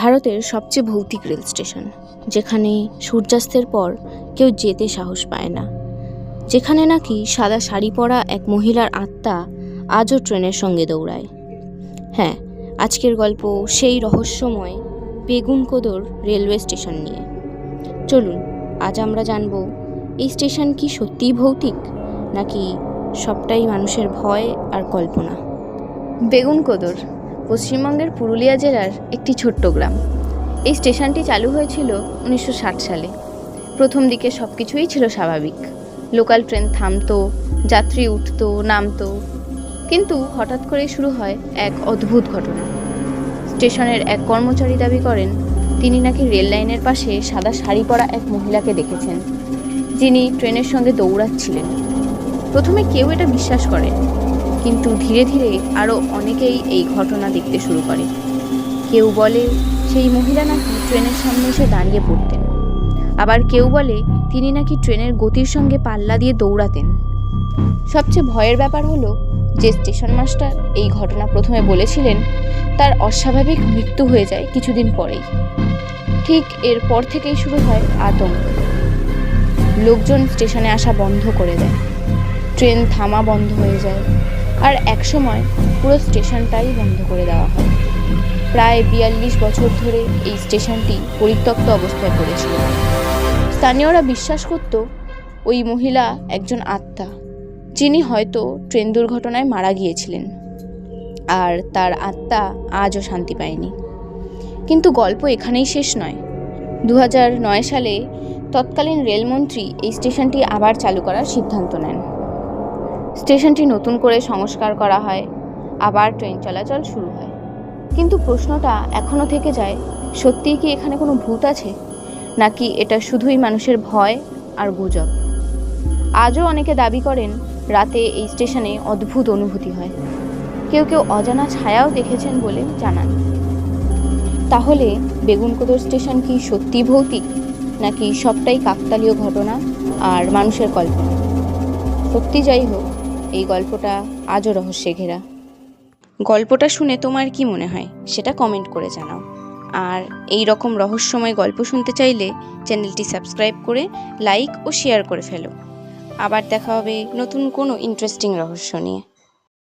ভারতের সবচেয়ে ভৌতিক রেল স্টেশন, যেখানে সূর্যাস্তের পর কেউ যেতে সাহস পায় না, যেখানে নাকি সাদা শাড়ি পরা এক মহিলার আত্মা আজও ট্রেনের সঙ্গে দৌড়ায়। হ্যাঁ, আজকের গল্প সেই রহস্যময় বেগুনকোদর রেলওয়ে স্টেশন নিয়ে। চলুন আজ আমরা জানব এই স্টেশন কি সত্যিই ভৌতিক, নাকি সবটাই মানুষের ভয় আর কল্পনা। বেগুনকোদর পশ্চিমবঙ্গের পুরুলিয়া জেলার একটি ছোট্ট গ্রাম। এই স্টেশনটি চালু হয়েছিল 1960 সালে। প্রথম দিকে সব কিছুই ছিল স্বাভাবিক, লোকাল ট্রেন থামতো, যাত্রী উঠতো নামতো। কিন্তু হঠাৎ করেই শুরু হয় এক অদ্ভুত ঘটনা। স্টেশনের এক কর্মচারী দাবি করেন তিনি নাকি রেল লাইনের পাশে সাদা শাড়ি পরা এক মহিলাকে দেখেছেন, যিনি ট্রেনের সঙ্গে দৌড়াচ্ছিলেন। প্রথমে কেউ এটা বিশ্বাস করেন, কিন্তু ধীরে ধীরে আরও অনেকেই এই ঘটনা দেখতে শুরু করে। কেউ বলে সেই মহিলা নাকি ট্রেনের সামনে এসে দাঁড়িয়ে পড়তেন, আবার কেউ বলে তিনি নাকি ট্রেনের গতির সঙ্গে পাল্লা দিয়ে দৌড়াতেন। সবচেয়ে ভয়ের ব্যাপার হলো যে স্টেশন মাস্টার এই ঘটনা প্রথমে বলেছিলেন, তার অস্বাভাবিক মৃত্যু হয়ে যায় কিছুদিন পরেই। ঠিক এরপর থেকেই শুরু হয় আতঙ্ক। লোকজন স্টেশনে আসা বন্ধ করে দেয়, ট্রেন থামা বন্ধ হয়ে যায়, আর একসময় পুরো স্টেশনটাই বন্ধ করে দেওয়া হয়। প্রায় 42 বছর ধরে এই স্টেশনটি পরিত্যক্ত অবস্থায় পড়েছিল। স্থানীয়রা বিশ্বাস করত ওই মহিলা একজন আত্মা, যিনি হয়তো ট্রেন দুর্ঘটনায় মারা গিয়েছিলেন, আর তার আত্মা আজও শান্তি পায়নি। কিন্তু গল্প এখানেই শেষ নয়। 2009 সালে তৎকালীন রেলমন্ত্রী এই স্টেশনটি আবার চালু করার সিদ্ধান্ত নেন। স্টেশনটি নতুন করে সংস্কার করা হয়, আবার ট্রেন চলাচল শুরু হয়। কিন্তু প্রশ্নটা এখনও থেকে যায়, সত্যিই কি এখানে কোনো ভূত আছে, নাকি এটা শুধুই মানুষের ভয় আর গুজব? আজও অনেকে দাবি করেন রাতে এই স্টেশনে অদ্ভুত অনুভূতি হয়, কেউ কেউ অজানা ছায়াও দেখেছেন বলে জানান। তাহলে বেগুনকোদর স্টেশন কি সত্যি ভৌতিক, নাকি সবটাই কাকতালীয় ঘটনা আর মানুষের কল্পনা? সত্যি যাই হোক, এই গল্পটা আজও রহস্যে ঘেরা। গল্পটা শুনে তোমার কি মনে হয় সেটা কমেন্ট করে জানাও। আর এই রকম রহস্যময় গল্প শুনতে চাইলে চ্যানেলটি সাবস্ক্রাইব করে লাইক ও শেয়ার করে ফেলো। আবার দেখা হবে নতুন কোনো ইন্টারেস্টিং রহস্য নিয়ে।